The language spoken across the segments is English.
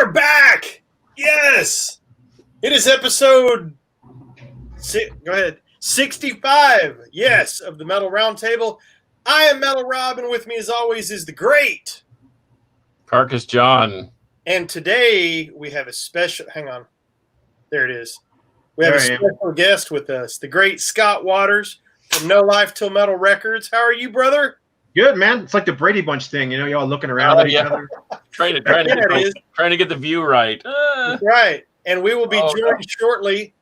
are back. Yes, it is episode. Go ahead. 65. Yes, of the Metal Roundtable. I am Metal Rob, and with me, as always, is the great Carcass John. And today we have a special. Hang on, there it is. We have a special guest with us, the great Scott Waters from No Life Till Metal Records. How are you, brother? Good, man. It's like the Brady Bunch thing, you all looking around at each other. trying to get the view right. Right. And we will be joined shortly.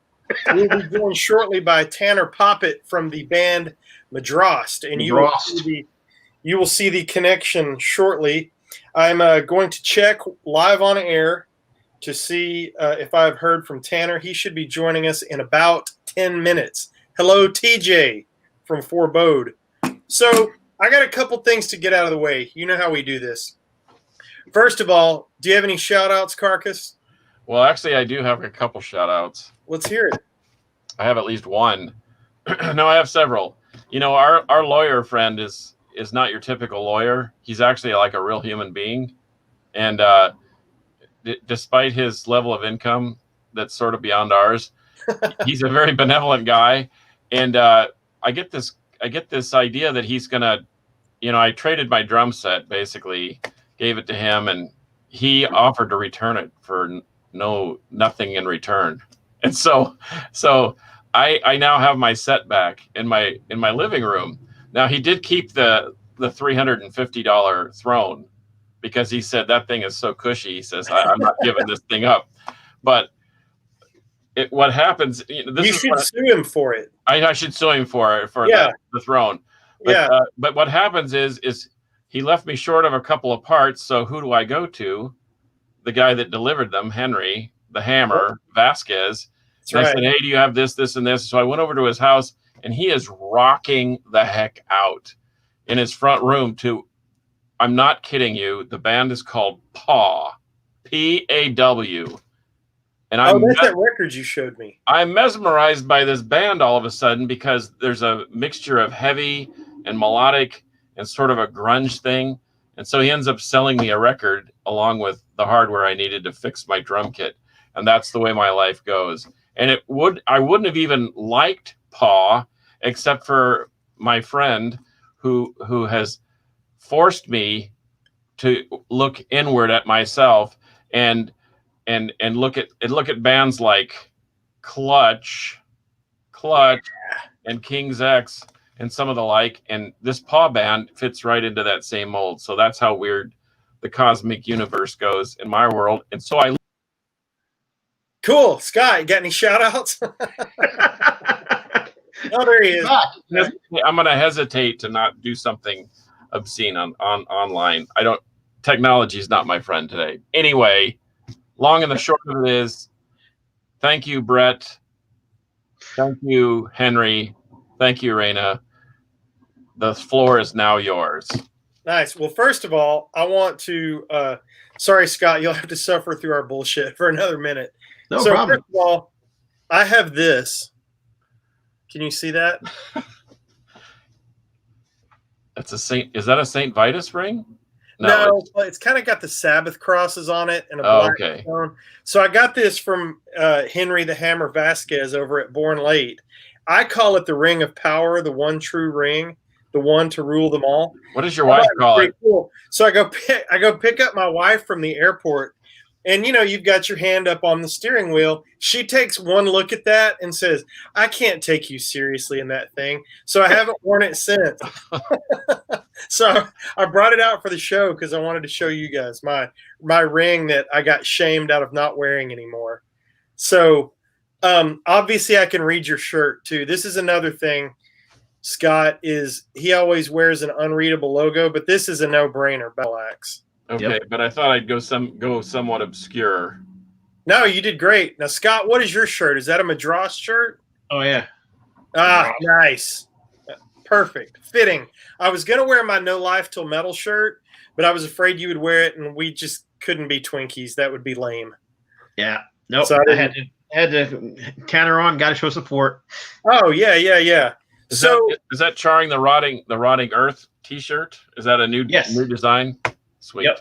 We'll be joined shortly by Tanner Poppet from the band Madrost. And you will see the connection shortly. I'm going to check live on air to see if I've heard from Tanner. He should be joining us in about 10 minutes. Hello, TJ from Forebode. So I got a couple things to get out of the way. You know how we do this. First of all, do you have any shout-outs, Carcass? Well, actually, I do have a couple shout-outs. Let's hear it. I have at least one. No, I have several. Our lawyer friend is not your typical lawyer. He's actually like a real human being. And despite his level of income that's sort of beyond ours, he's a very benevolent guy. And I get this idea that he's going to, I traded my drum set, basically, gave it to him, and he offered to return it for nothing in return. And so I now have my set back in my living room. Now, he did keep the $350 throne because he said that thing is so cushy. He says, I'm not giving this thing up. But what happens? You should sue him for it. I should sue him for the throne. But, but what happens is he left me short of a couple of parts. So who do I go to? The guy that delivered them, Henry, the Hammer, Vasquez. I said, hey, do you have this, this, and this? So I went over to his house, and he is rocking the heck out in his front room to, I'm not kidding you, the band is called PAW, P-A-W. And that's that record you showed me. I'm mesmerized by this band all of a sudden because there's a mixture of heavy and melodic and sort of a grunge thing. And so he ends up selling me a record along with the hardware I needed to fix my drum kit. And that's the way my life goes. And I wouldn't have even liked PAW except for my friend who has forced me to look inward at myself and look at bands like Clutch, and King's X and some of the like. And this PAW band fits right into that same mold. So that's how weird the cosmic universe goes in my world. And so I. Cool. Scott, you got any shout outs? Oh, there he is. I'm going to hesitate to not do something obscene on online. Technology is not my friend today. Anyway, long and the short of it is, thank you, Brett. Thank you, Henry. Thank you, Raina. The floor is now yours. Nice. Well, first of all, I want to, sorry, Scott, you'll have to suffer through our bullshit for another minute. No problem. First of all, I have this. Can you see that? That's is that a St. Vitus ring? No, it's kind of got the Sabbath crosses on it and a black stone. So I got this from Henry the Hammer Vasquez over at Born Late. I call it the Ring of Power, the one true ring, the one to rule them all. What does your wife call it? Cool. So I go pick up my wife from the airport. And, you've got your hand up on the steering wheel. She takes one look at that and says, I can't take you seriously in that thing. So I haven't worn it since. So I brought it out for the show because I wanted to show you guys my ring that I got shamed out of not wearing anymore. So obviously I can read your shirt too. This is another thing. Scott he always wears an unreadable logo, but this is a no-brainer, Battle Axe. Okay, yep. But I thought I'd go somewhat obscure. No, you did great. Now, Scott, what is your shirt? Is that a Madrost shirt? Oh, yeah. Ah, nice. Perfect. Fitting. I was going to wear my No Life Till Metal shirt, but I was afraid you would wear it, and we just couldn't be Twinkies. That would be lame. Yeah. Nope. So I had to counter on, got to show support. Oh, yeah. Is that Charring the Rotting Earth t-shirt? Is that a new design? Sweet. Yep.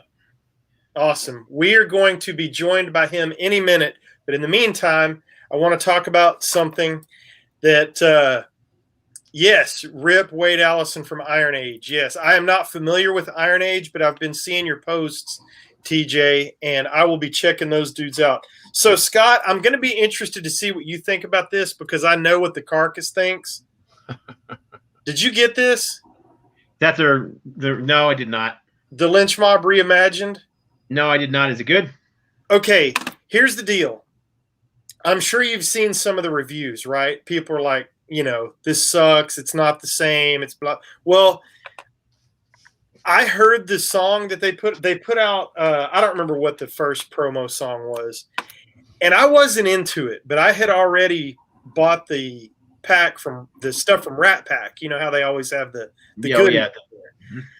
Awesome. We are going to be joined by him any minute. But in the meantime, I want to talk about something that, yes, Rip Wade Allison from Iron Age. Yes, I am not familiar with Iron Age, but I've been seeing your posts, TJ, and I will be checking those dudes out. So, Scott, I'm going to be interested to see what you think about this because I know what the Carcass thinks. Did you get this? That no, I did not. The Lynch Mob reimagined? No, I did not. Is it good? Okay, here's the deal. I'm sure you've seen some of the reviews, right? People are like, this sucks. It's not the same. It's blah. Well, I heard the song that they put out. I don't remember what the first promo song was, and I wasn't into it, but I had already bought the pack from the stuff from Rat Pack. You know how they always have the goodies.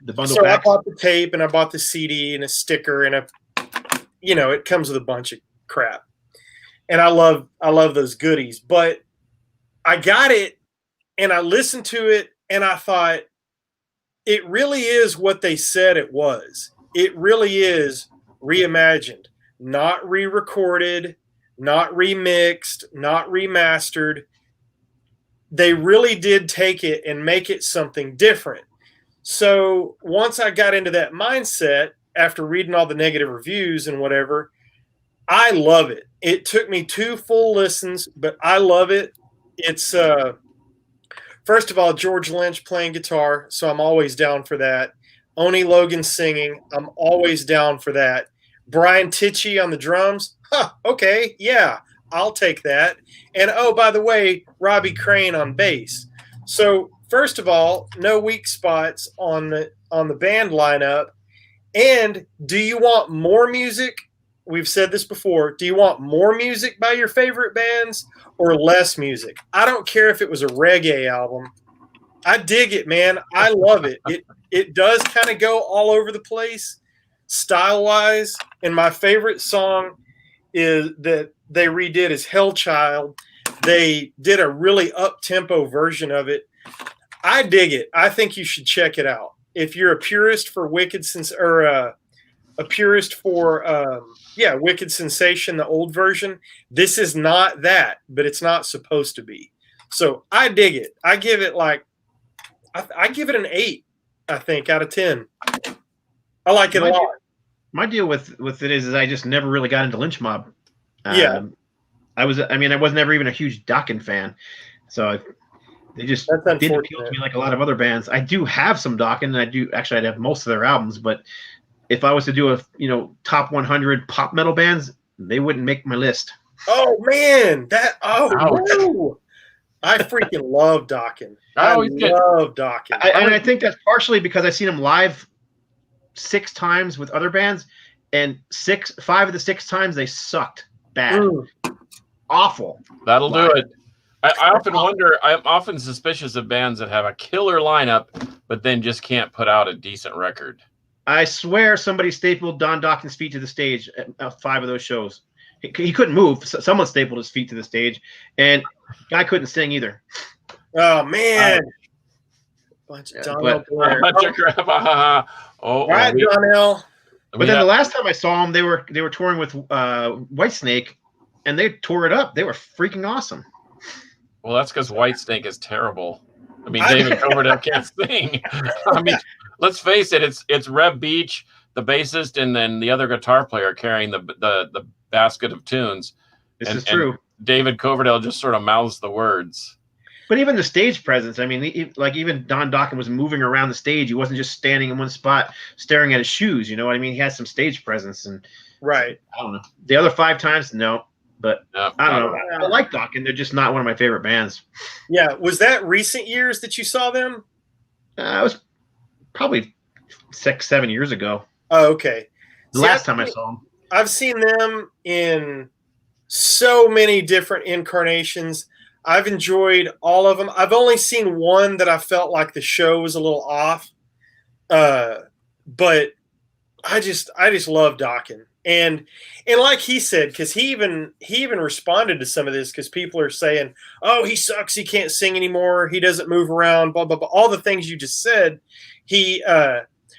The bundle so packs. I bought the tape and I bought the CD and a sticker and it comes with a bunch of crap. And I love those goodies, but I got it and I listened to it and I thought it really is what they said it was. It really is reimagined, not re-recorded, not remixed, not remastered. They really did take it and make it something different. So once I got into that mindset after reading all the negative reviews and whatever, I love it. It took me 2 full listens, but I love it. It's first of all, George Lynch playing guitar, so I'm always down for that. Oni Logan singing, I'm always down for that. Brian Tichy on the drums, okay, yeah, I'll take that. And oh, by the way, Robbie Crane on bass. So first of all, no weak spots on the band lineup. And do you want more music? We've said this before. Do you want more music by your favorite bands or less music? I don't care if it was a reggae album. I dig it, man. I love it. It does kind of go all over the place style-wise. And my favorite song is that they redid is Hell Child. They did a really up-tempo version of it. I dig it. I think you should check it out. If you're a purist for Wicked Wicked Sensation, the old version, this is not that, but it's not supposed to be. So I dig it. I give it an 8, I think, out of 10. I like it a lot. My deal with it is I just never really got into Lynch Mob. Yeah. I was never even a huge Dokken fan. So they just didn't appeal to me like a lot of other bands. I do have some Dokken, and I'd have most of their albums, but if I was to do a top 100 pop metal bands, they wouldn't make my list. Oh man, no. I freaking love Dokken. I love Dokken. And I think that's partially because I've seen him live 6 times with other bands, and 5 of the 6 times they sucked bad. Awful. That'll do it. I often wonder, I'm often suspicious of bands that have a killer lineup, but then just can't put out a decent record. I swear somebody stapled Don Dokken's feet to the stage at 5 of those shows. He couldn't move. Someone stapled his feet to the stage, and guy couldn't sing either. Oh, man. Bunch of Donnell Blair. Bunch of crap. Right, Donnell. But then the last time I saw them, they were touring with Whitesnake, and they tore it up. They were freaking awesome. Well, that's because Whitesnake is terrible. I mean, David Coverdale can't sing. I mean, let's face it. It's Reb Beach, the bassist, and then the other guitar player carrying the basket of tunes. This is true. And David Coverdale just sort of mouths the words. But even the stage presence, I mean, even Don Dokken was moving around the stage. He wasn't just standing in one spot staring at his shoes. You know what I mean? He has some stage presence. And right. I don't know. The other 5 times, no. But I don't know. I like Dokken. They're just not one of my favorite bands. Yeah. Was that recent years that you saw them? It was probably 6-7 years ago. Oh, okay. The last time I saw them. I've seen them in so many different incarnations. I've enjoyed all of them. I've only seen one that I felt like the show was a little off. But I just love Dokken. And like he said, because he even responded to some of this because people are saying, oh, he sucks, he can't sing anymore, he doesn't move around, blah, blah, blah. All the things you just said.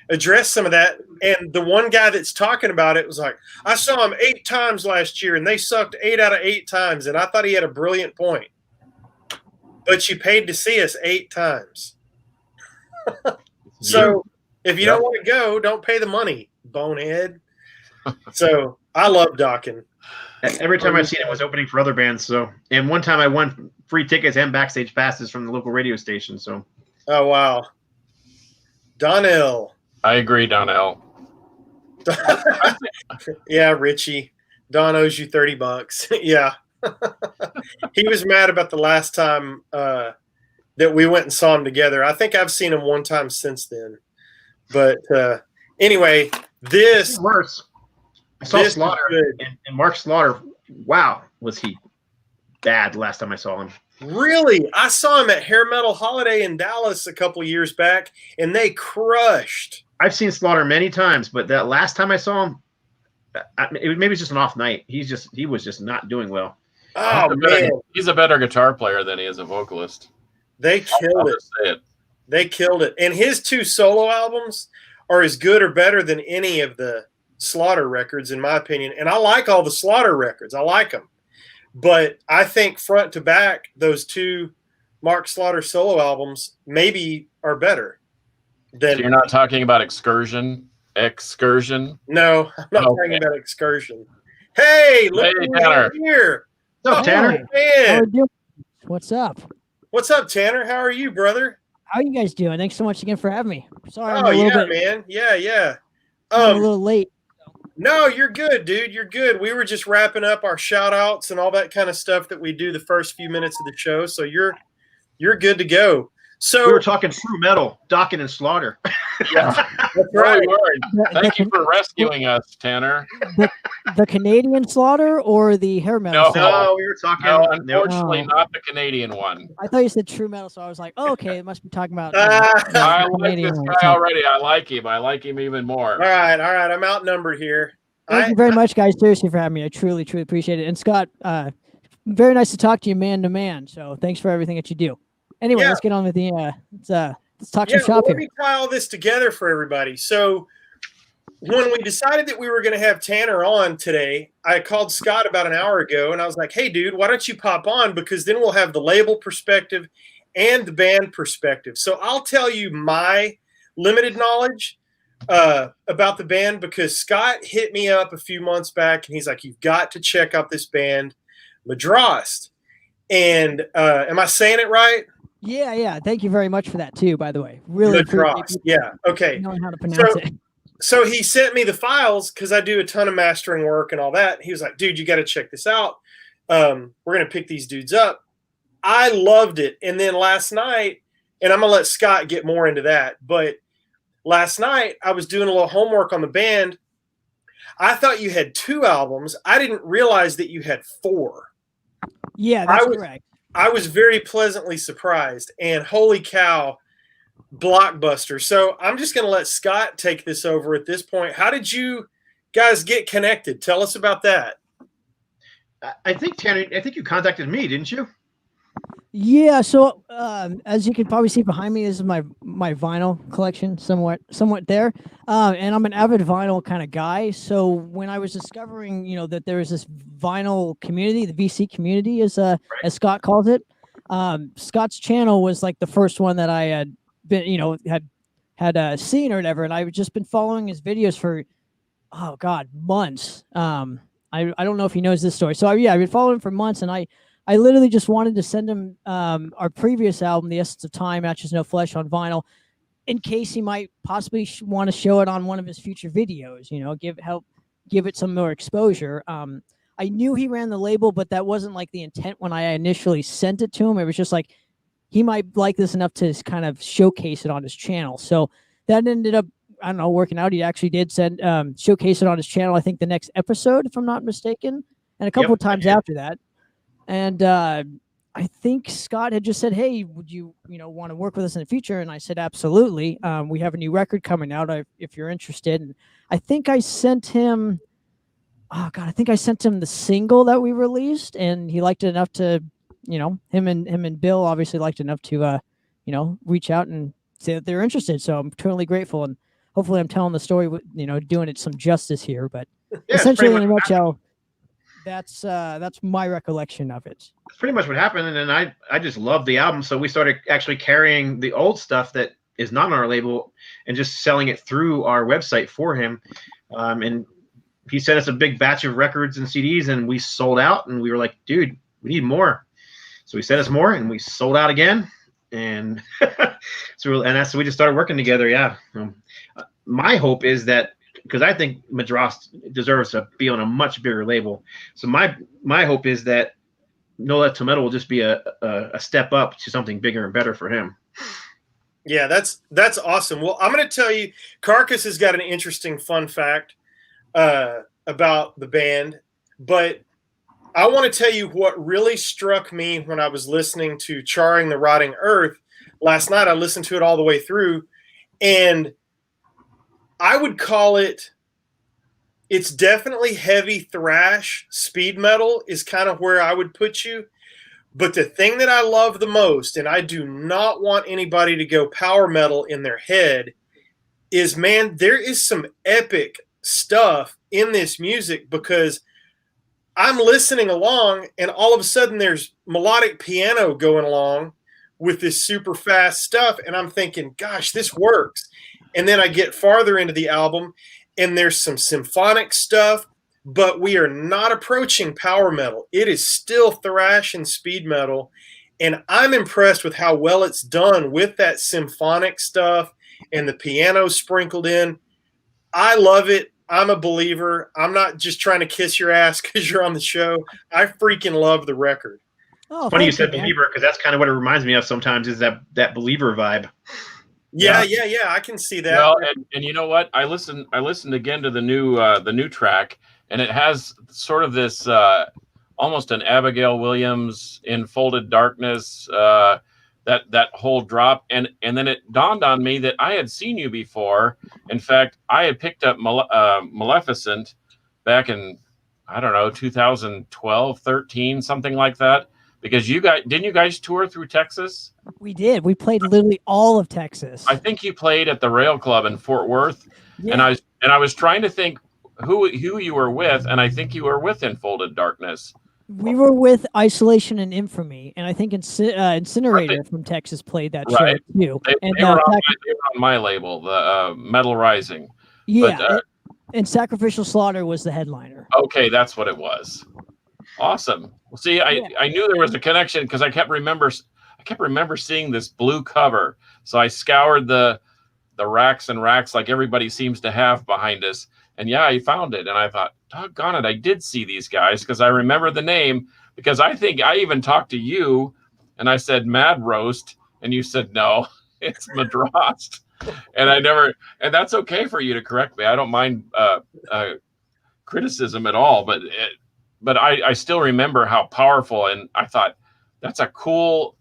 address some of that. And the one guy that's talking about it was like, I saw him 8 times last year and they sucked 8 out of 8 times. And I thought he had a brilliant point. But you paid to see us 8 times. So if you don't want to go, don't pay the money, bonehead. So I love Dokken. Every time I've seen it was opening for other bands. So, and one time I won free tickets and backstage passes from the local radio station. So, oh wow, Donnell. I agree, Donnell. Yeah, Richie. Don owes you $30. Yeah. He was mad about the last time that we went and saw him together. I think I've seen him one time since then. But anyway, this worse. I saw Slaughter and Mark Slaughter. Wow, was he bad last time I saw him? Really? I saw him at Hair Metal Holiday in Dallas a couple of years back, and they crushed. I've seen Slaughter many times, but that last time I saw him, maybe it's just an off night. He was just not doing well. Oh man, he's a better guitar player than he is a vocalist. They killed it. They killed it, and his 2 solo albums are as good or better than any of the Slaughter records, in my opinion. And I like all the Slaughter records. I like them. But I think front to back, those 2 Mark Slaughter solo albums maybe are better. So you're not talking about Excursion? No, I'm not talking about Excursion. Hey, look Tanner. Here. What's up, Tanner? What's up? What's up, Tanner? How are you, brother? How are you guys doing? Thanks so much again for having me. Sorry, I'm a little bit, man. Yeah. I'm a little late. No, you're good, dude. You're good. We were just wrapping up our shout outs and all that kind of stuff that we do the first few minutes of the show. So you're good to go. So we were talking true metal, Dokken and Slaughter. Yeah, that's right. Thank you for rescuing us, Tanner. The Canadian Slaughter or the hair metal? No, we were talking. No, unfortunately, not the Canadian one. I thought you said true metal, so I was like, oh, okay, it must be talking about. I like this guy already. I like him. I like him even more. All right. I'm outnumbered here. Thank you very much, guys. Seriously, for having me. I truly appreciate it. And Scott, very nice to talk to you man to man. So thanks for everything that you do. Anyway, let's get on with the let's talk some shop here. Let me tie all this together for everybody. So when we decided that we were going to have Tanner on today, I called Scott about an hour ago and I was like, hey, dude, why don't you pop on? Because then we'll have the label perspective and the band perspective. So I'll tell you my limited knowledge about the band because Scott hit me up a few months back and he's like, you've got to check out this band, Madrost. And am I saying it right? Yeah. Thank you very much for that too, by the way. Really Madrost. Yeah. Okay. Knowing how to pronounce it. So he sent me the files because I do a ton of mastering work and all that. He was like, dude, you got to check this out. We're going to pick these dudes up. I loved it. And then last night, and I'm going to let Scott get more into that, but last night I was doing a little homework on the band. I thought you had 2 albums. I didn't realize that you had 4. Yeah, that's correct. I was very pleasantly surprised, and holy cow, blockbuster. So I'm just going to let Scott take this over at this point. How did you guys get connected? Tell us about that. I think, Tanner, you contacted me, didn't you? Yeah, so as you can probably see behind me, this is my vinyl collection, somewhat there. And I'm an avid vinyl kind of guy. So when I was discovering, that there was this vinyl community, the VC community, as Scott calls it, Scott's channel was like the first one that I had been, had seen or whatever, and I've just been following his videos for, months. I don't know if he knows this story. So I've been following him for months, and I literally just wanted to send him our previous album, The Essence of Time, Matches No Flesh, on vinyl, in case he might possibly want to show it on one of his future videos. Help give it some more exposure. I knew he ran the label, but that wasn't like the intent when I initially sent it to him. It was just like he might like this enough to kind of showcase it on his channel. So that ended up, working out. He actually did showcase it on his channel, I think the next episode, if I'm not mistaken, and a couple of times after that. And I think Scott had just said, hey, would you, want to work with us in the future? And I said, absolutely. We have a new record coming out if you're interested. And I think I sent him, the single that we released, and he liked it enough to, him and Bill obviously liked it enough to, reach out and say that they're interested. So I'm totally grateful. And hopefully I'm telling the story, doing it some justice here. But Yeah, essentially, in a nutshell, that's my recollection of it. That's pretty much what happened. And then I just loved the album, so we started actually carrying the old stuff that is not on our label and just selling it through our website for him. And he sent us a big batch of records and CDs, and we sold out. And we were like, dude, we need more. So he sent us more, and we sold out again. And so we just started working together. Yeah. My hope is that, because I think Madrost deserves to be on a much bigger label. So my hope is that No Left to Metal will just be a step up to something bigger and better for him. Yeah, that's awesome. Well, I'm going to tell you, Carcass has got an interesting fun fact about the band, but I want to tell you what really struck me when I was listening to Charring the Rotting Earth last night. I listened to it all the way through, and I would call it's definitely heavy thrash. Speed metal is kind of where I would put you. But the thing that I love the most, and I do not want anybody to go power metal in their head, is, man, there is some epic stuff in this music, because I'm listening along and all of a sudden there's melodic piano going along with this super fast stuff. And I'm thinking, gosh, this works. And then I get farther into the album and there's some symphonic stuff, but we are not approaching power metal. It is still thrash and speed metal. And I'm impressed with how well it's done with that symphonic stuff and the piano sprinkled in. I love it. I'm a believer. I'm not just trying to kiss your ass because you're on the show. I freaking love the record. Oh, funny you said believer, because that's kind of what it reminds me of sometimes, is that believer vibe. Yeah. I can see that. Well, and you know what? I listened again to the new track, and it has sort of this almost an Abigail Williams in Folded Darkness, that whole drop, and then it dawned on me that I had seen you before. In fact, I had picked up Maleficent back in, I don't know, 2012, 13, something like that. Because didn't you guys tour through Texas? We did. We played literally all of Texas. I think you played at the Rail Club in Fort Worth, yeah. and I was trying to think who you were with, and I think you were with Enfolded Darkness. We were with Isolation and Infamy, and I think Incinerator from Texas played that show too. They were on my label, the Metal Rising. Yeah, but, and Sacrificial Slaughter was the headliner. Okay, that's what it was. Awesome. Well, see, I knew there was a connection because I kept remember seeing this blue cover. So I scoured the racks and racks like everybody seems to have behind us. And yeah, I found it. And I thought, doggone it, I did see these guys, because I remember the name, because I think I even talked to you and I said Madrost, and you said, no, it's Madrost. And that's okay for you to correct me. I don't mind criticism at all, but I still remember how powerful, and I thought that's a cool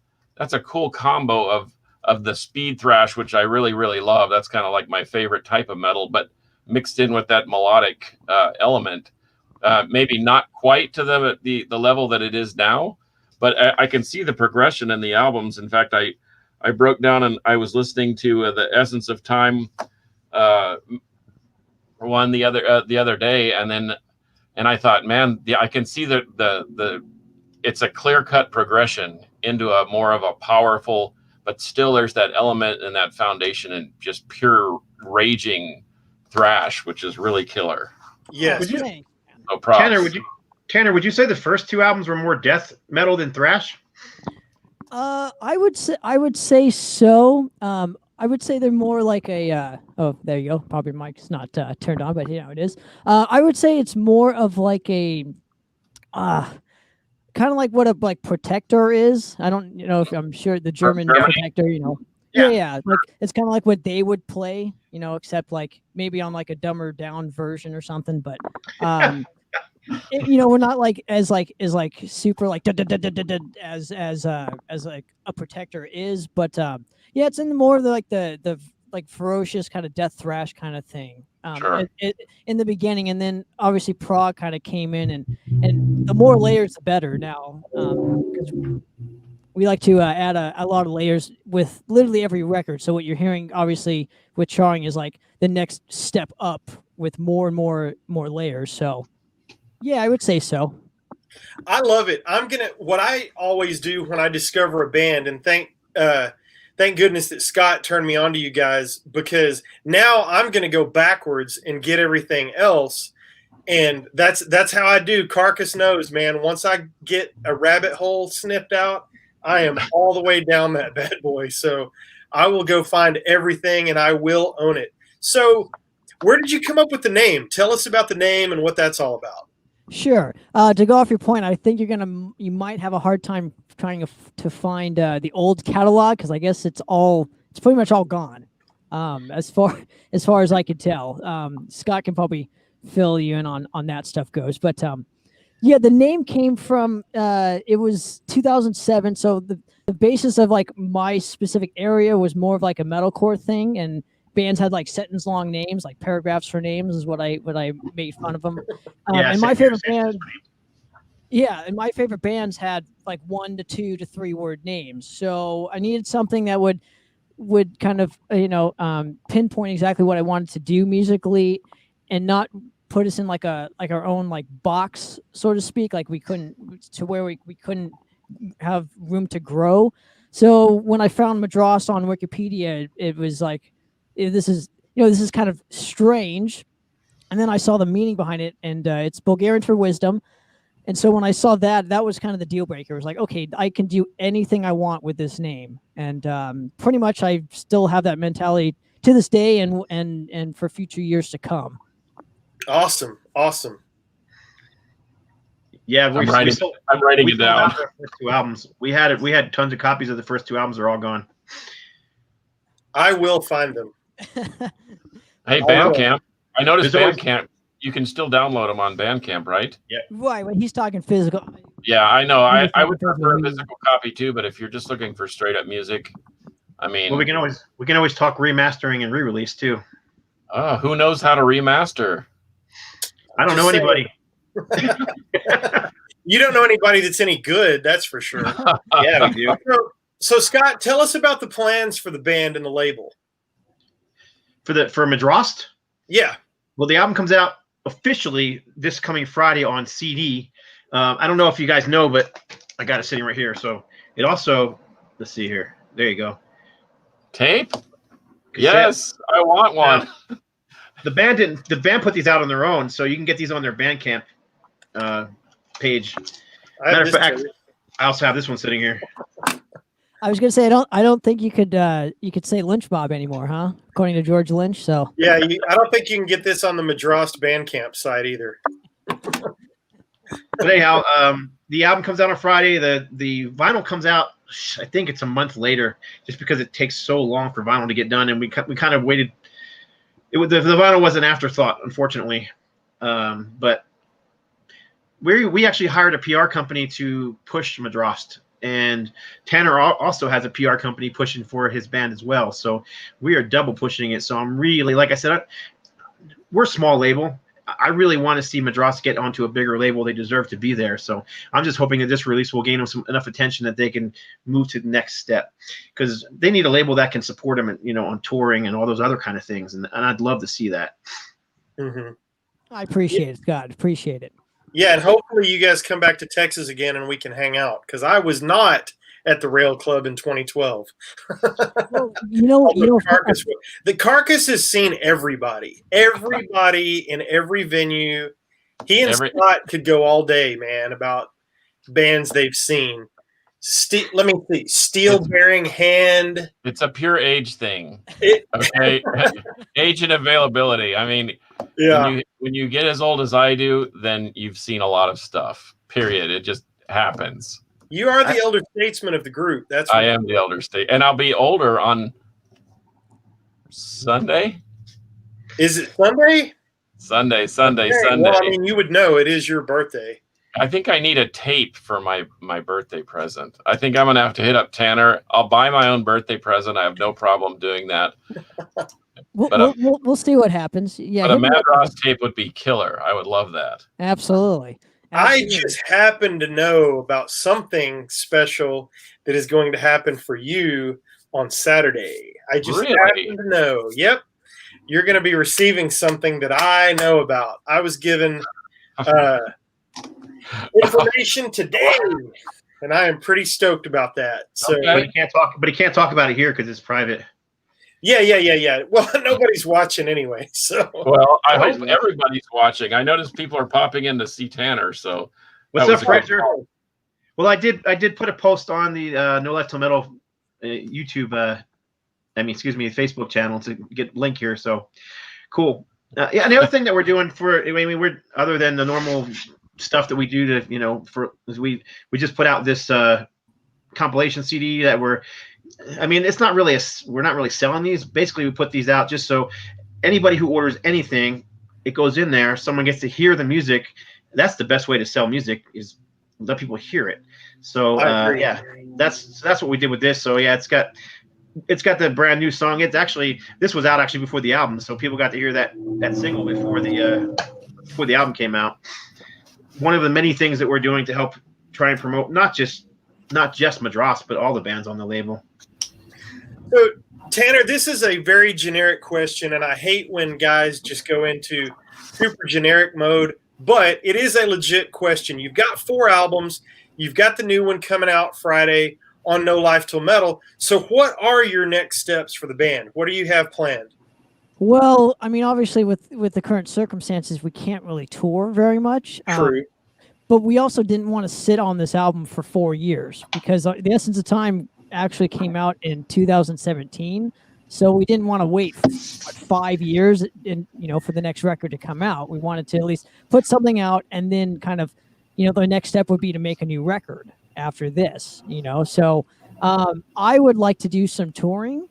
combo of the speed thrash, which I really, really love. That's kind of like my favorite type of metal, but mixed in with that melodic element. Maybe not quite to the level that it is now, but I can see the progression in the albums. In fact, I broke down and I was listening to the Essence of Time one the other day, and I thought, man, I can see the it's a clear-cut progression into a more of a powerful, but still there's that element and that foundation and just pure raging thrash, which is really killer. Yes. No props. Tanner, would you say the first two albums were more death metal than thrash? I would say so. I would say they're more like a. Oh, there you go. Probably mic's not turned on, but it is. I would say it's more of like a, kind of like what a Protector is. I don't, if I'm sure the German Protector, Yeah. Like it's kind of like what they would play, except like maybe on like a dumber down version or something. But we're not like as super like as like a Protector is, but yeah, it's in more of the like ferocious kind of death thrash kind of thing. Sure. In the beginning, and then obviously prog kind of came in, and the more layers the better now, because we like to add a lot of layers with literally every record. So what you're hearing, obviously, with Charring is like the next step up with more and more layers. So, yeah, I would say so. I love it. What I always do when I discover a band, and thank goodness that Scott turned me on to you guys, because now I'm gonna go backwards and get everything else. And that's how I do. Carcass knows, man. Once I get a rabbit hole snipped out, I am all the way down that bad boy. So I will go find everything and I will own it. So where did you come up with the name? Tell us about the name and what that's all about. Sure. To go off your point, I think you might have a hard time trying to find the old catalog, because I guess it's pretty much all gone. As far as I could tell. Scott can probably fill you in on that stuff goes, but yeah, the name came from it was 2007, so the basis of like my specific area was more of like a metalcore thing, and bands had like sentence long names, like paragraphs for names is what I made fun of them. And my favorite bands had like 1 to 2 to 3 word names, so I needed something that would kind of pinpoint exactly what I wanted to do musically, and not put us in like our own like box, so to speak. Like we couldn't have room to grow. So when I found Madrost on Wikipedia, it was like, this is kind of strange. And then I saw the meaning behind it, and it's Bulgarian for wisdom. And so when I saw that was kind of the deal breaker. It was like, okay, I can do anything I want with this name. And pretty much I still have that mentality to this day and for future years to come. Awesome. Yeah, I'm writing it down. First 2 albums. We had tons of copies of the first 2 albums. They're all gone. I will find them. Hey, Bandcamp. I noticed Bandcamp. You can still download them on Bandcamp, right? Yeah. Right. When he's talking physical. Yeah, I know. I would prefer a physical copy too, but if you're just looking for straight up music, I mean, well, we can always talk remastering and re-release too. Who knows how to remaster? I don't know anybody. You don't know anybody that's any good, that's for sure. Yeah, we do. So Scott, tell us about the plans for the band and the label. For Madrost? Yeah. Well, the album comes out officially this coming Friday on CD. I don't know if you guys know, but I got it sitting right here. So it also, let's see here. There you go. Tape? Yes, I want one. The band put these out on their own, so you can get these on their Bandcamp page. Matter of fact, I also have this one sitting here. I was gonna say I don't think you could say Lynch Mob anymore, huh? According to George Lynch. So yeah, I don't think you can get this on the Madrost Bandcamp site either. But anyhow, the album comes out on Friday. The vinyl comes out, I think it's a month later, just because it takes so long for vinyl to get done, and we kind of waited. The vinyl was an afterthought, unfortunately, but we actually hired a PR company to push Madrost, and Tanner also has a PR company pushing for his band as well. So we are double pushing it. So I'm really, like I said, we're a small label. I really want to see Madrost get onto a bigger label. They deserve to be there. So I'm just hoping that this release will gain them enough attention that they can move to the next step, because they need a label that can support them, on touring and all those other kind of things. And I'd love to see that. Mm-hmm. I appreciate it, Scott. Appreciate it. Yeah, and hopefully you guys come back to Texas again and we can hang out, because I was not at the Rail Club in 2012. Well, the Carcass has seen everybody in every venue. He and Scott could go all day, man, about bands they've seen. Let me see. Steel Bearing Hand. It's a pure age thing. Okay, age and availability. I mean, yeah. When you get as old as I do, then you've seen a lot of stuff. Period. It just happens. You are the elder statesman of the group. I am the elder state, and I'll be older on Sunday. Is it Sunday? Sunday. Well, I mean, you would know. It is your birthday. I think I need a tape for my birthday present. I think I'm gonna have to hit up Tanner. I'll buy my own birthday present. I have no problem doing that. We'll see what happens. Yeah, but a Madrost tape would be killer. I would love that. Absolutely. Absolutely. I just happen to know about something special that is going to happen for you on Saturday. I just happen to know. Yep. You're going to be receiving something that I know about. I was given information today, and I am pretty stoked about that. So, but he can't talk. But he can't talk about it here because it's private. Yeah. Well, nobody's watching anyway. So, well, I hope everybody's watching. I noticed people are popping in to see Tanner. So, what's up, Fraser? Well, I did put a post on the No Life Till Metal YouTube. Facebook channel to get link here. So, cool. Yeah, and the other thing that we're doing we're other than the normal stuff that we do to we just put out this compilation CD that it's not really we're not really selling these. Basically, we put these out just so anybody who orders anything, it goes in there. Someone gets to hear the music. That's the best way to sell music, is let people hear it. So yeah, that's what we did with this. So yeah, it's got the brand new song. This was out actually before the album, so people got to hear that single before the album came out. One of the many things that we're doing to help try and promote not just Madrost, but all the bands on the label. So, Tanner, this is a very generic question, and I hate when guys just go into super generic mode, but it is a legit question. You've got 4 albums. You've got the new one coming out Friday on No Life Till Metal. So what are your next steps for the band? What do you have planned? Well, I mean, obviously with the current circumstances, we can't really tour very much. True. But we also didn't want to sit on this album for 4 years because The Essence of Time actually came out in 2017. So we didn't want to wait 5 years for the next record to come out. We wanted to at least put something out, and then kind of, the next step would be to make a new record after this, So I would like to do some touring.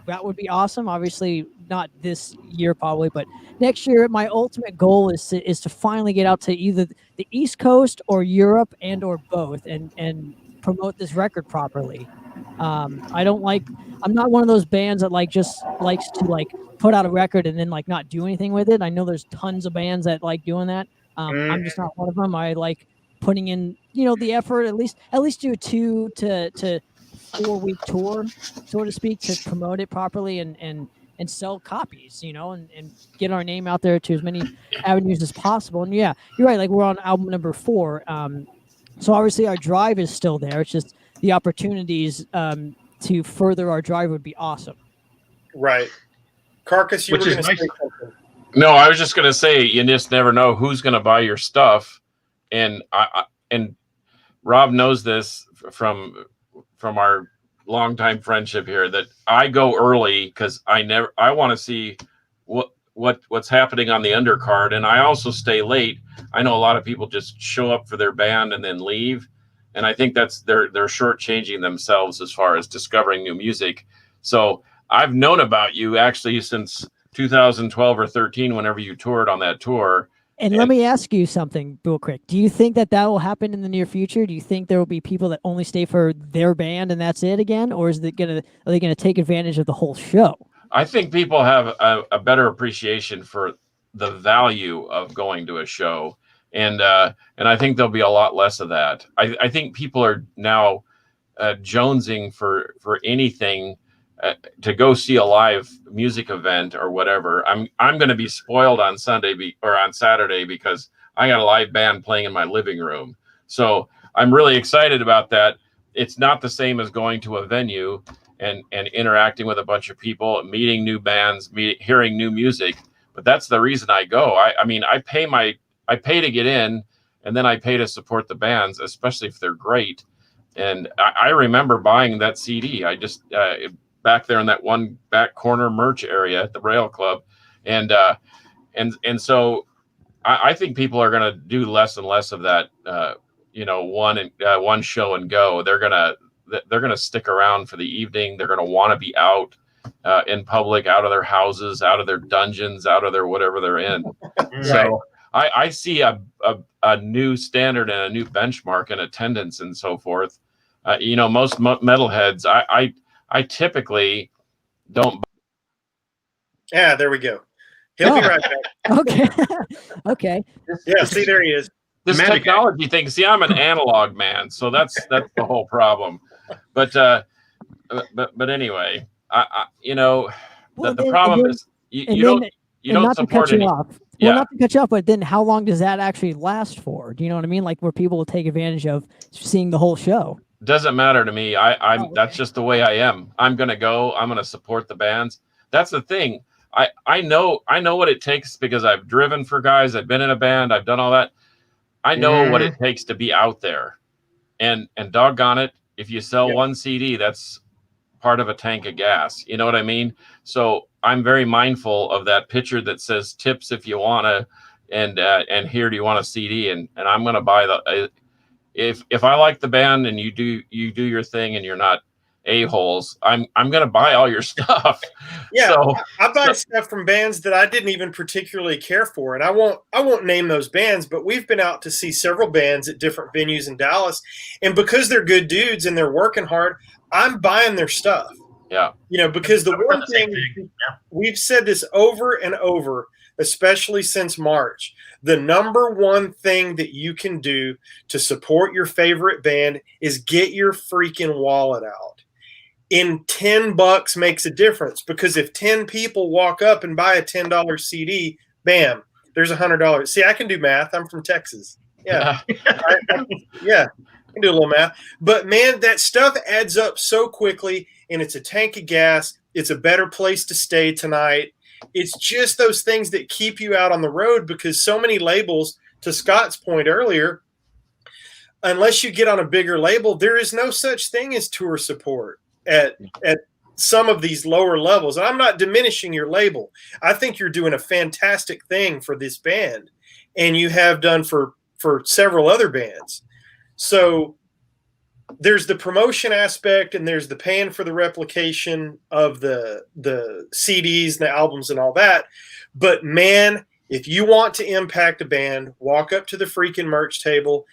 That would be awesome. Obviously not this year probably, but next year. My ultimate goal is to finally get out to either the East Coast or Europe or both and promote this record properly. I'm not one of those bands that just likes to put out a record and then not do anything with it. I know there's tons of bands that like doing that. I'm just not one of them. I like putting in, the effort, at least do a 2 to 4 week tour, so to speak, to promote it properly and sell copies, and get our name out there to as many avenues as possible. And yeah, you're right. We're on album number 4. So obviously our drive is still there. It's just the opportunities to further our drive would be awesome. Right. Carcass, you were going to say something. No, I was just going to say, you just never know who's going to buy your stuff. And and Rob knows this from our longtime friendship here, that I go early because I want to see what's happening on the undercard, and I also stay late. I know a lot of people just show up for their band and then leave, and I think that's they're shortchanging themselves as far as discovering new music. So I've known about you actually since 2012 or 13, whenever you toured on that tour. And let me ask you something real quick. Do you think that will happen in the near future? Do you think there will be people that only stay for their band and that's it again? Or are they going to take advantage of the whole show? I think people have a better appreciation for the value of going to a show. And I think there'll be a lot less of that. I think people are now jonesing for anything to go see a live music event or whatever. I'm going to be spoiled on Sunday or on Saturday because I got a live band playing in my living room. So I'm really excited about that. It's not the same as going to a venue and interacting with a bunch of people, meeting new bands, hearing new music. But that's the reason I go. I mean, I pay to get in, and then I pay to support the bands, especially if they're great. And I remember buying that CD. I just back there in that one back corner merch area at the Rail Club, and so I think people are going to do less and less of that. One show and go. They're gonna stick around for the evening. They're going to want to be out in public, out of their houses, out of their dungeons, out of their whatever they're in. Right. So I see a new standard and a new benchmark in attendance and so forth. Most metalheads, I typically don't. Yeah, there we go. He'll be right back. Okay. Okay. Yeah, see, there he is. this technology thing. See, I'm an analog man, so that's the whole problem. But anyway, I the problem is you don't support any. Well, not to cut you off, but then how long does that actually last for? Do you know what I mean? Like where people will take advantage of seeing the whole show. Doesn't matter to me. Okay. That's just the way I am. I'm gonna go. I'm gonna support the bands. That's the thing. I know what it takes because I've driven for guys. I've been in a band. I've done all that. I know what it takes to be out there, and doggone it, if you sell one CD, that's part of a tank of gas. You know what I mean? So I'm very mindful of that picture that says tips if you wanna, and here do you want a CD, and I'm gonna buy the. If I like the band and you do your thing and you're not a-holes, I'm gonna buy all your stuff. Yeah, so, I buy stuff from bands that I didn't even particularly care for, and I won't name those bands, but we've been out to see several bands at different venues in Dallas, and because they're good dudes and they're working hard, I'm buying their stuff. Yeah, because the one thing we've said this over and over, especially since March, the number one thing that you can do to support your favorite band is get your freaking wallet out. In $10 makes a difference, because if 10 people walk up and buy a $10 CD, bam, there's $100. See, I can do math. I'm from Texas. Yeah. Yeah, I can do a little math. But man, that stuff adds up so quickly, and it's a tank of gas. It's a better place to stay tonight. It's just those things that keep you out on the road, because so many labels, to Scott's point earlier, unless you get on a bigger label, there is no such thing as tour support at some of these lower levels. And I'm not diminishing your label. I think you're doing a fantastic thing for this band, and you have done for several other bands. So there's the promotion aspect, and there's the paying for the replication of the CDs and the albums and all that. But man, if you want to impact a band, walk up to the freaking merch table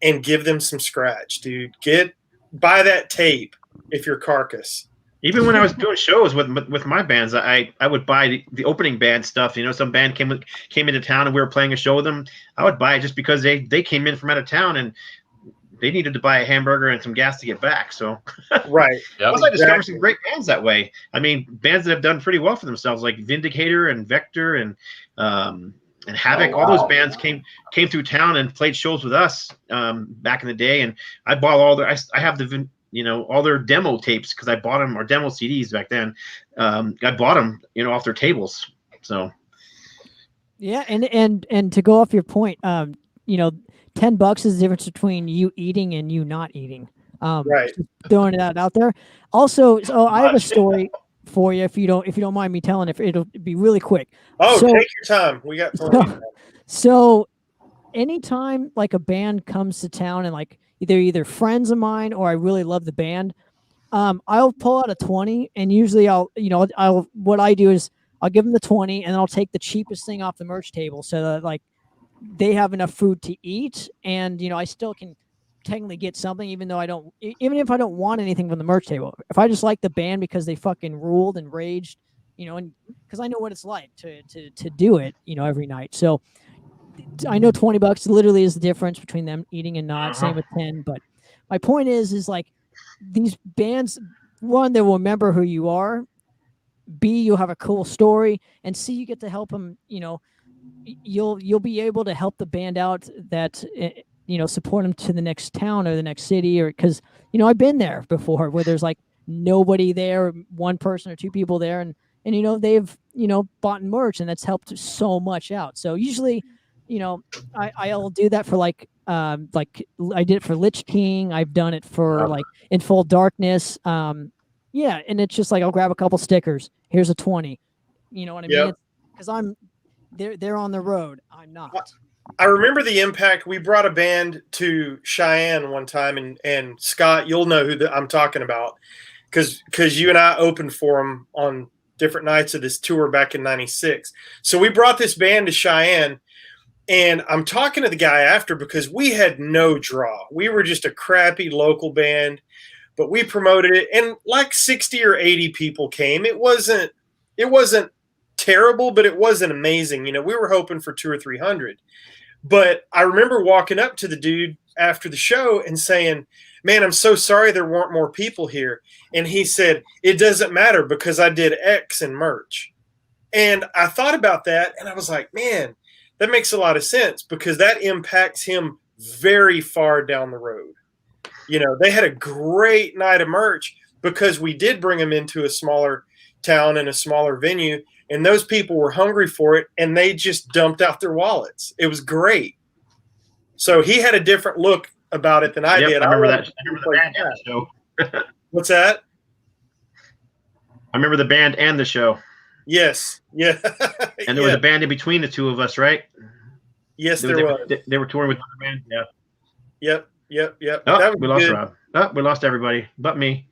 and give them some scratch, dude. Buy that tape if you're Carcass. Even when I was doing shows with my bands, I would buy the opening band stuff. Some band came into town and we were playing a show with them. I would buy it just because they came in from out of town and they needed to buy a hamburger and some gas to get back. So right. Plus, I discovered some great bands that way. I mean, bands that have done pretty well for themselves, like Vindicator and Vector and Havoc. All those bands came through town and played shows with us back in the day. And I bought all their. I have the all their demo tapes, because I bought them, or demo CDs back then. I bought them off their tables. So yeah, and to go off your point, $10 is the difference between you eating and you not eating. Right. Throwing it out there. Also, so I have a story for you if you don't mind me telling. If it'll be really quick. Oh, take your time. We got plenty of time. So anytime like a band comes to town and like either friends of mine or I really love the band, I'll pull out a 20, and usually what I do is I'll give them the 20 and then I'll take the cheapest thing off the merch table so that like they have enough food to eat, and I still can technically get something even if I don't want anything from the merch table. If I just like the band because they fucking ruled and raged, and because I know what it's like to do it, every night. So I know $20 literally is the difference between them eating and not. Same with 10. But my point is like these bands, one, they will remember who you are. B, you'll have a cool story, and C, you get to help them. You'll be able to help the band out that support them to the next town or the next city, or because I've been there before where there's like nobody there, one person or two people there, and they've bought merch, and that's helped so much out. So usually I'll do that for like I did it for Lich King. I've done it for like In Full Darkness. Yeah, and it's just like I'll grab a couple stickers. Here's a 20. You know what I mean? Because they're on the road. I'm not. I remember the impact. We brought a band to Cheyenne one time, and Scott, you'll know who I'm talking about, because you and I opened for them on different nights of this tour back in '96. So we brought this band to Cheyenne, and I'm talking to the guy after because we had no draw. We were just a crappy local band, but we promoted it, and like 60 or 80 people came. It wasn't terrible, but it wasn't amazing. We were hoping for 200 or 300. But I remember walking up to the dude after the show and saying, man, I'm so sorry there weren't more people here. And he said, it doesn't matter because I did X in merch. And I thought about that and I was like, man, that makes a lot of sense because that impacts him very far down the road. You know, they had a great night of merch because we did bring them into a smaller town and a smaller venue, and those people were hungry for it and they just dumped out their wallets. It was great. So he had a different look about it than I did. I remember that. I remember the band and the show. What's that? I remember the band and the show. Yes. Yeah. And there was a band in between the two of us, right? Yes, there was. They were touring with another band. Yeah. Yep. Oh, we lost Rob. Oh, we lost everybody but me.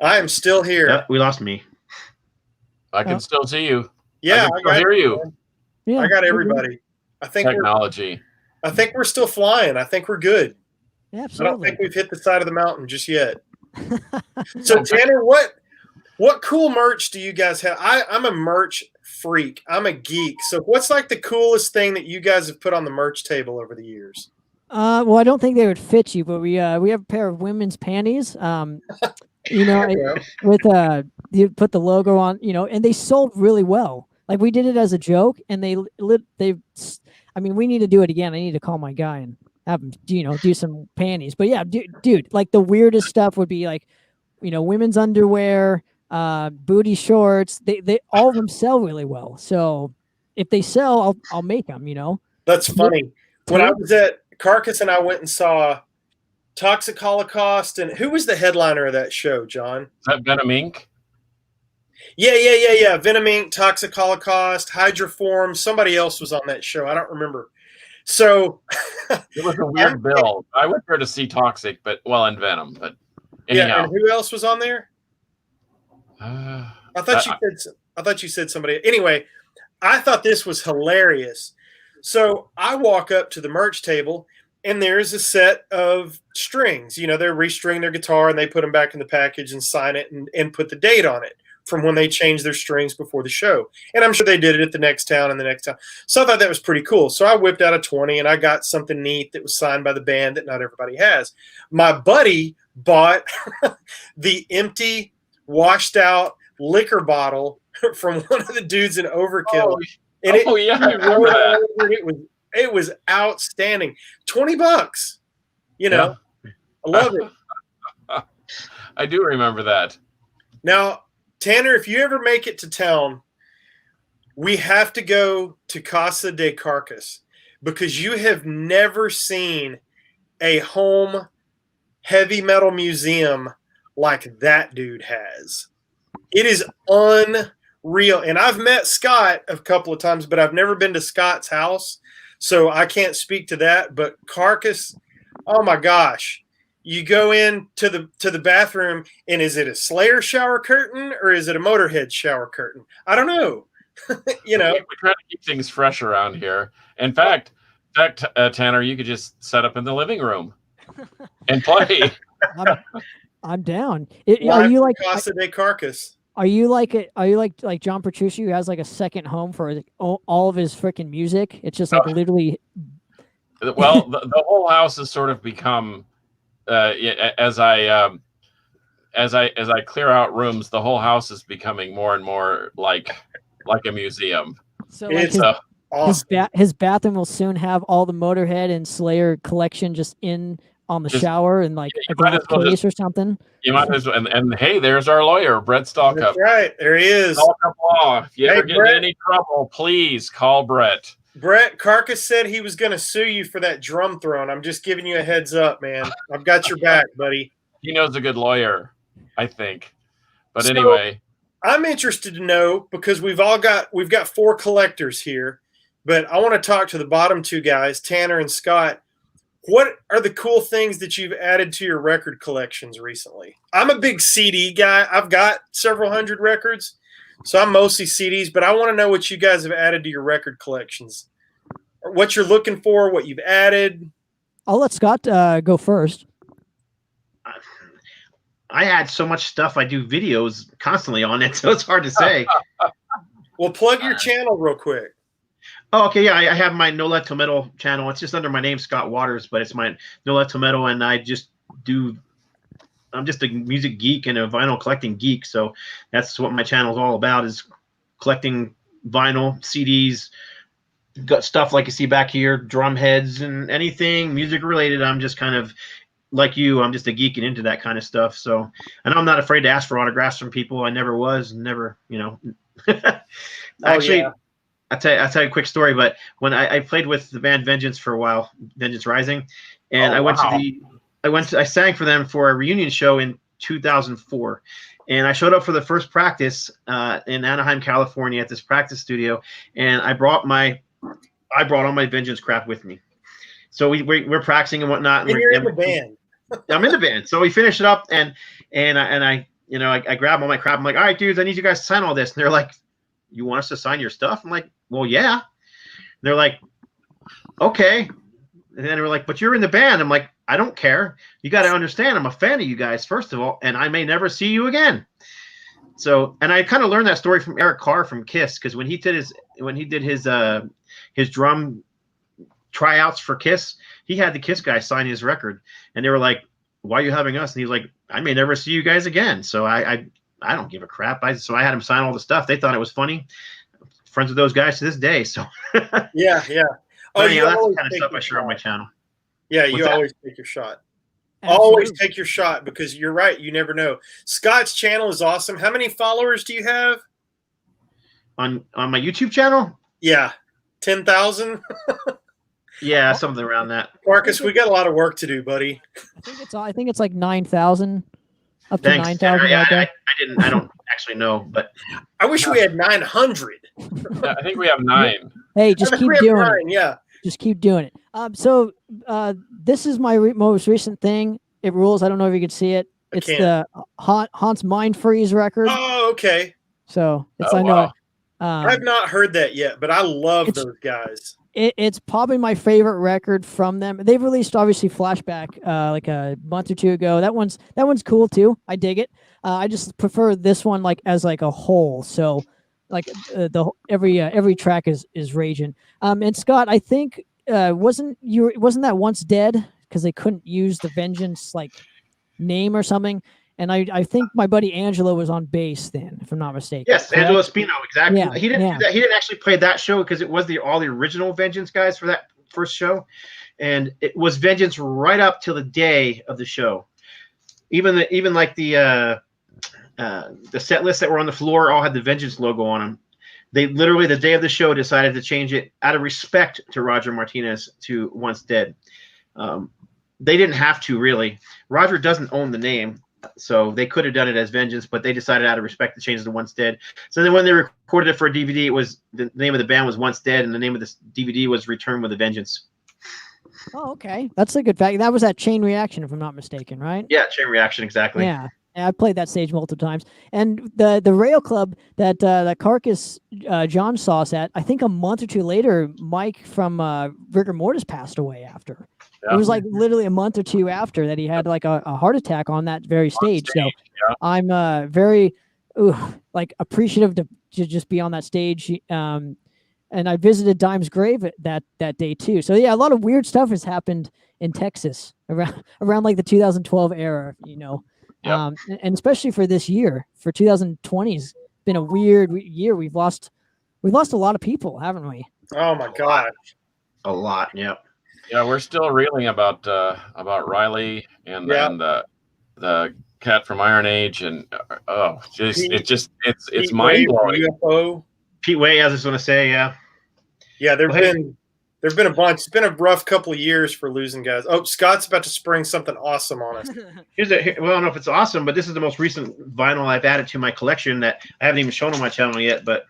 I am still here. Oh, we lost me. I can still see you. Yeah, I can hear you. Yeah, I got everybody. I think technology. I think we're still flying. I think we're good. Absolutely. I don't think we've hit the side of the mountain just yet. So Tanner, what cool merch do you guys have? I'm a merch freak. I'm a geek. So what's like the coolest thing that you guys have put on the merch table over the years? Well, I don't think they would fit you, but we have a pair of women's panties. You know, with you put the logo on, you know, and they sold really well. Like we did it as a joke, and they. I mean, we need to do it again. I need to call my guy and have him, you know, do some panties. But yeah, dude, like the weirdest stuff would be like, you know, women's underwear, booty shorts. They all of them sell really well. So if they sell, I'll make them. You know. That's funny. When I was at Carcass and I went and saw Toxic Holocaust, and who was the headliner of that show, John? Is that Venom Inc.? Yeah. Venom Inc., Toxic Holocaust, Hydroform. Somebody else was on that show. I don't remember. So it was a weird bill. I went there to see Toxic, and Venom. But anyhow, yeah. And who else was on there? I thought you said somebody. Anyway, I thought this was hilarious. So I walk up to the merch table, and there's a set of strings. You know, they're restring their guitar, and they put them back in the package and sign it and put the date on it from when they changed their strings before the show. And I'm sure they did it at the next town and the next town. So I thought that was pretty cool. So I whipped out a 20, and I got something neat that was signed by the band that not everybody has. My buddy bought the empty, washed-out liquor bottle from one of the dudes in Overkill. I remember that. It was outstanding. $20. You know, yeah. I love it. I do remember that. Now, Tanner, if you ever make it to town, we have to go to Casa de Carcass because you have never seen a home heavy metal museum like that dude has. It is unreal. And I've met Scott a couple of times, but I've never been to Scott's house. So I can't speak to that. But Carcass, oh my gosh. You go in to the bathroom, and is it a Slayer shower curtain or is it a Motorhead shower curtain? I don't know. You know, we try to keep things fresh around here. In fact, Tanner, you could just set up in the living room and play. I'm down. Are you like Casa de Carcass? Are you like John Petrucci, who has like a second home for all of his freaking music? It's just like literally. Well, the whole house has sort of become. As I clear out rooms, the whole house is becoming more and more like a museum. So like his bathroom will soon have all the Motorhead and Slayer collection just on the shower and like a glass case or something. You might as well. And hey, there's our lawyer, Brett Stalkup. That's right, there he is. Stalkup Law. If you ever get in any trouble, please call Brett. Brett, Carcass said he was going to sue you for that drum throne. I'm just giving you a heads up, man. I've got your back, buddy. He knows a good lawyer, I think. But anyway, I'm interested to know because we've got 4 collectors here, but I want to talk to the bottom 2 guys, Tanner and Scott. What are the cool things that you've added to your record collections recently? I'm a big CD guy. I've got several hundred records. So I'm mostly CDs, but I want to know what you guys have added to your record collections. What you're looking for, what you've added. I'll let Scott go first. I add so much stuff. I do videos constantly on it, so it's hard to say. Well, plug your channel real quick. Oh, okay, yeah, I have my No Left Till Metal channel. It's just under my name, Scott Waters, but it's my No Left Till Metal, and I'm just a music geek and a vinyl collecting geek. So that's what my channel is all about: is collecting vinyl, CDs, got stuff like you see back here, drum heads, and anything music related. I'm just kind of like you. I'm just a geek and into that kind of stuff. So, and I'm not afraid to ask for autographs from people. I never was, never, Actually, yeah. I'll tell you a quick story. But when I played with the band Vengeance for a while, Vengeance Rising, and I sang for them for a reunion show in 2004, and I showed up for the first practice in Anaheim, California, at this practice studio, and I brought all my Vengeance crap with me. So we're practicing and whatnot. And you're in the band. I'm in the band. So we finished it up, and I grabbed all my crap. I'm like, all right, dudes, I need you guys to sign all this. And they're like, you want us to sign your stuff? I'm like, well, yeah. And they're like, okay. And then they were like, but you're in the band. I'm like, I don't care. You got to understand, I'm a fan of you guys, first of all, and I may never see you again. So, and I kind of learned that story from Eric Carr from Kiss, because when he did his drum tryouts for Kiss, he had the Kiss guys sign his record, and they were like, why are you having us? And he was like, I may never see you guys again. So I don't give a crap. So I had him sign all the stuff. They thought it was funny. Friends with those guys to this day. So yeah. Oh, yeah, that's the kind of stuff I share on my channel. Yeah, you always take your shot. Absolutely. Always take your shot, because you're right. You never know. Scott's channel is awesome. How many followers do you have? On my YouTube channel? Yeah. 10,000? Yeah, something around that. Carcass, we got a lot of work to do, buddy. I think it's like 9,000. Up to Thanks. 9,000. Yeah, I don't actually know, but I wish we had 900. Yeah, I think we have 9. Hey, just keep doing it. Yeah. Just keep doing it. So this is my most recent thing. It rules. I don't know if you can see it. It's the Hans Mind Freeze record. Oh, okay. So it's wow. I've not heard that yet, but I love those guys. It's probably my favorite record from them. They've released obviously Flashback like a month or two ago. That one's cool too. I dig it. I just prefer this one as a whole. So like every track is raging. And Scott, I think wasn't that Once Dead, because they couldn't use the Vengeance name or something. And I think my buddy Angelo was on bass then, if I'm not mistaken. Yes, Angelo Spino, exactly. Yeah, he didn't do that. He didn't actually play that show because it was all the original Vengeance guys for that first show, and it was Vengeance right up till the day of the show. Even the set lists that were on the floor all had the Vengeance logo on them. They literally, the day of the show, decided to change it out of respect to Roger Martinez to Once Dead. They didn't have to, really. Roger doesn't own the name, so they could have done it as Vengeance, but they decided out of respect to change it to Once Dead. So then when they recorded it for a DVD, it was the name of the band was Once Dead, and the name of this DVD was Return with a Vengeance. Oh, okay. That's a good fact. That was that Chain Reaction, if I'm not mistaken, right? Yeah, Chain Reaction, exactly. Yeah. I played that stage multiple times. And the Rail Club that Carcass John saw us at, I think a month or two later, Mike from Rigor Mortis passed away after. Yeah. It was literally a month or two after that he had a heart attack on that very stage. So yeah. I'm very appreciative to just be on that stage. And I visited Dime's grave that day too. So yeah, a lot of weird stuff has happened in Texas around the 2012 era, Yep. And especially for this year, for 2020 has been a weird year. We've lost a lot of people, haven't we? Oh my God. A lot. Yeah. Yeah. We're still reeling about Riley and the cat from Iron Age. And it's mind blowing. UFO. Pete Way, I was going to say, yeah. Yeah. There've been a bunch. It's been a rough couple of years for losing guys. Oh, Scott's about to spring something awesome on us. I don't know if it's awesome, but this is the most recent vinyl I've added to my collection that I haven't even shown on my channel yet, but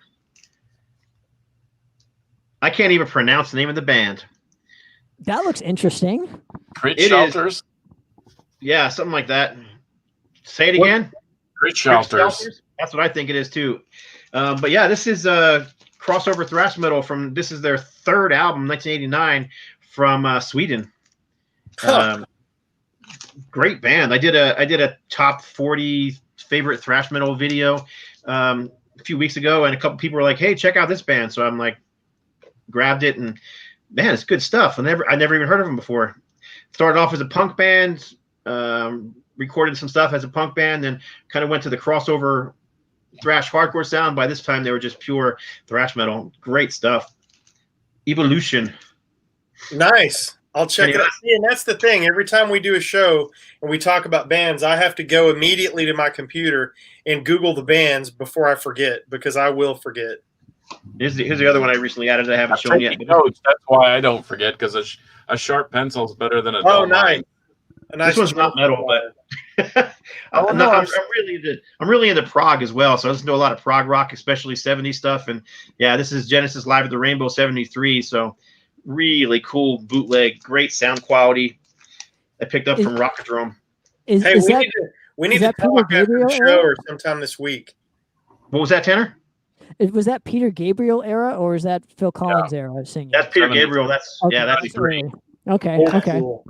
I can't even pronounce the name of the band. That looks interesting. Crit Shelters? Yeah, something like that. Say it again. Crit Shelters. That's what I think it is too. But yeah, this is crossover thrash metal this is their third album, 1989, from Sweden. Great band. I did a top 40 favorite thrash metal video a few weeks ago, and a couple people were like, "Hey, check out this band." So I'm like, grabbed it, and man, it's good stuff. I never even heard of them before. Started off as a punk band, recorded some stuff as a punk band, then kind of went to the crossover thrash hardcore sound. By this time, they were just pure thrash metal. Great stuff. Evolution. Nice. I'll check it out. See, and that's the thing. Every time we do a show and we talk about bands, I have to go immediately to my computer and Google the bands before I forget, because I will forget. Here's the other one I recently added that I haven't shown yet. Notes. That's why I don't forget, because a sharp pencil is better than a dull nice. This one's not metal, but I'm really into prog as well. So I listen to a lot of prog rock, especially 70s stuff. And yeah, this is Genesis Live at the Rainbow 73. So really cool bootleg, great sound quality. I picked up from Rockadrome. We need to talk after the show or sometime this week. What was that, Tanner? Was that Peter Gabriel era, or is that Phil Collins era of singing? That's Peter Gabriel. That's great. Okay. Cool.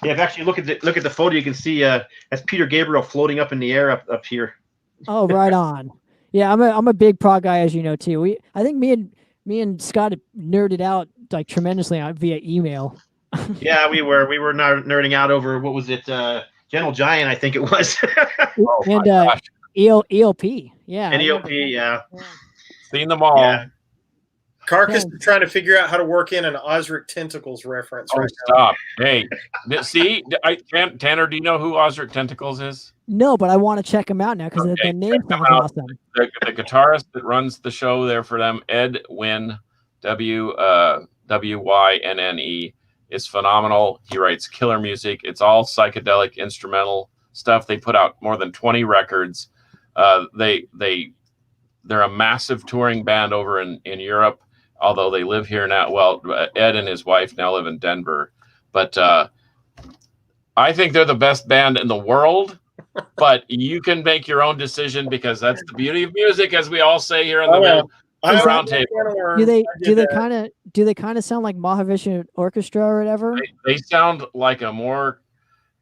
Yeah, if actually look at the photo, you can see that's Peter Gabriel floating up in the air up here. Oh, right on. Yeah, I'm a big prog guy, as you know too. I think me and Scott nerded out like tremendously via email. Yeah, we were nerding out over, what was it, Gentle Giant, I think it was. And ELP, yeah. And ELP, yeah. Seen them all. Yeah. Carcass is trying to figure out how to work in an Osric Tentacles reference. Oh, stop. Hey, see, Tanner, do you know who Osric Tentacles is? No, but I want to check him out now because the name sounds awesome. The guitarist that runs the show there for them, Ed Wynne, Wynne, is phenomenal. He writes killer music. It's all psychedelic instrumental stuff. They put out more than 20 records. They're a massive touring band over in Europe, although they live here now. Well, Ed and his wife now live in Denver. But I think they're the best band in the world. But you can make your own decision, because that's the beauty of music, as we all say here in the round table. Do they kind of sound like Mahavishnu Orchestra or whatever? They sound like a more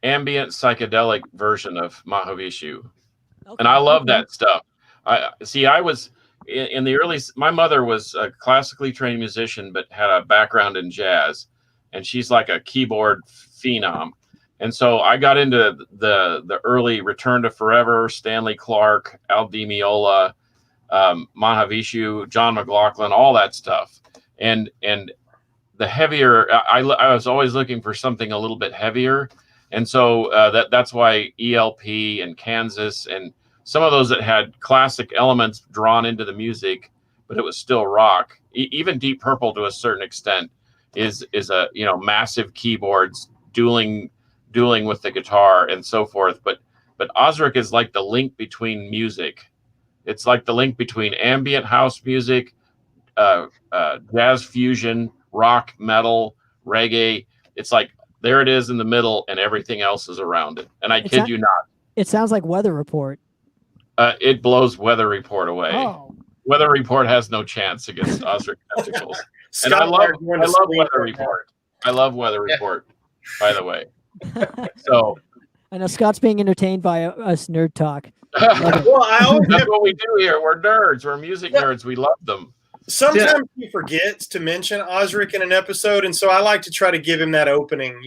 ambient psychedelic version of Mahavishnu. Okay. And I love that stuff. I was in the early. My mother was a classically trained musician, but had a background in jazz, and she's like a keyboard phenom. And so I got into the early Return to Forever, Stanley Clarke, Al Di Meola, Mahavishnu, John McLaughlin, all that stuff. And the heavier, I was always looking for something a little bit heavier, and so that's why ELP and Kansas and some of those that had classic elements drawn into the music, but it was still rock. Even Deep Purple, to a certain extent, is a massive keyboards dueling with the guitar and so forth. But Osric is like the link between music. It's like the link between ambient house music, jazz fusion, rock, metal, reggae. It's like there it is in the middle, and everything else is around it. And I kid you not. It sounds like Weather Report. It blows Weather Report away. Oh. Weather Report has no chance against Osric Tentacles. And I love Weather Report. I love Weather Report, by the way. So I know Scott's being entertained by us nerd talk. Well, that's what we do here. We're nerds. We're music nerds. We love them. Sometimes he forgets to mention Osric in an episode, and so I like to try to give him that opening,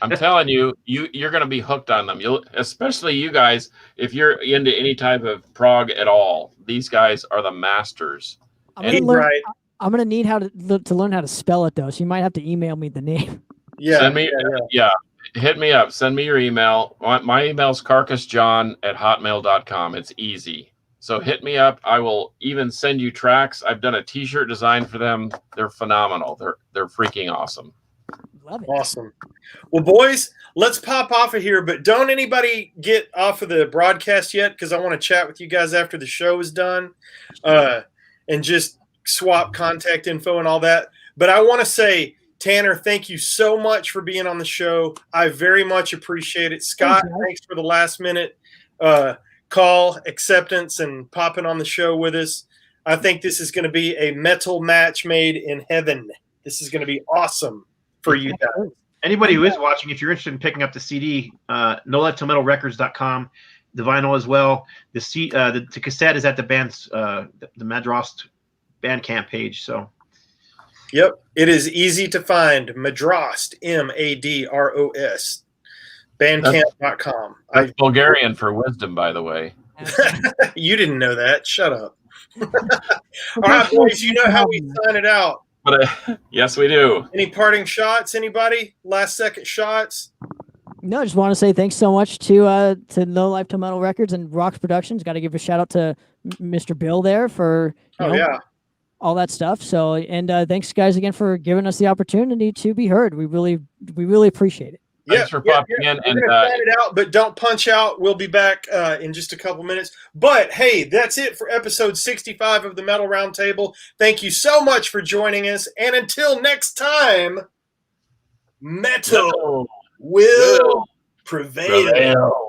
I'm telling you, you're going to be hooked on them. Especially you guys, if you're into any type of prog at all. These guys are the masters. I'm going to need to learn how to spell it, though, so you might have to email me the name. Yeah. Hit me up. Send me your email. My email is carcassjohn@hotmail.com. It's easy. So hit me up. I will even send you tracks. I've done a t-shirt design for them. They're phenomenal. They're freaking awesome. Love it. Awesome. Well, boys, let's pop off of here, but don't anybody get off of the broadcast yet, because I want to chat with you guys after the show is done, and just swap contact info and all that. But I want to say, Tanner, thank you so much for being on the show. I very much appreciate it. Scott, thanks for the last minute call acceptance and popping on the show with us. I think this is going to be a metal match made in heaven. This is going to be awesome for you guys. Anybody who is watching, if you're interested in picking up the CD, NoLifeTillMetalRecords.com, the vinyl as well. The cassette is at the band's the Madrost Bandcamp page. So Yep, it is easy to find. Madrost, Madros, bandcamp.com. That's Bulgarian for wisdom, by the way. You didn't know that. Shut up. All right, boys, you know how we sign it out. But yes, we do. Any parting shots? Anybody? Last second shots? No, I just want to say thanks so much to No Life to Metal Records and Rocks Productions. Got to give a shout out to Mr. Bill there for all that stuff. So, and thanks guys again for giving us the opportunity to be heard. We really appreciate it. Thanks for popping in. And sign it out, but don't punch out. We'll be back in just a couple minutes. But hey, that's it for episode 65 of the Metal Roundtable. Thank you so much for joining us. And until next time, metal will prevail.